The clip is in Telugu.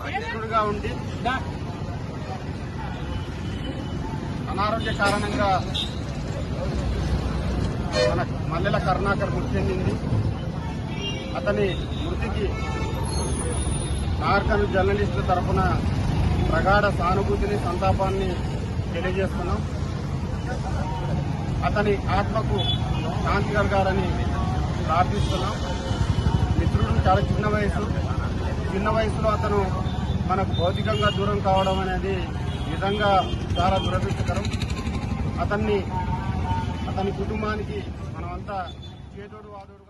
అధ్యక్షుడిగా ఉండి అనారోగ్య కారణంగా మన మల్లెల కరుణాకర్ మృతి చెందింది. అతని మృతికి నార్కల్ జర్నలిస్టుల తరఫున ప్రగాఢ సానుభూతిని, సంతాపాన్ని తెలియజేస్తున్నాం. అతని ఆత్మకు శాంతి కలగాలని ప్రార్థిస్తున్నాం. మిత్రుడు చాలా చిన్న వయసులో అతను మనకు భౌతికంగా దూరం కావడం అనేది నిజంగా చాలా దురదృష్టకరం. అతని కుటుంబానికి మనమంతా చేదోడు వాదోడు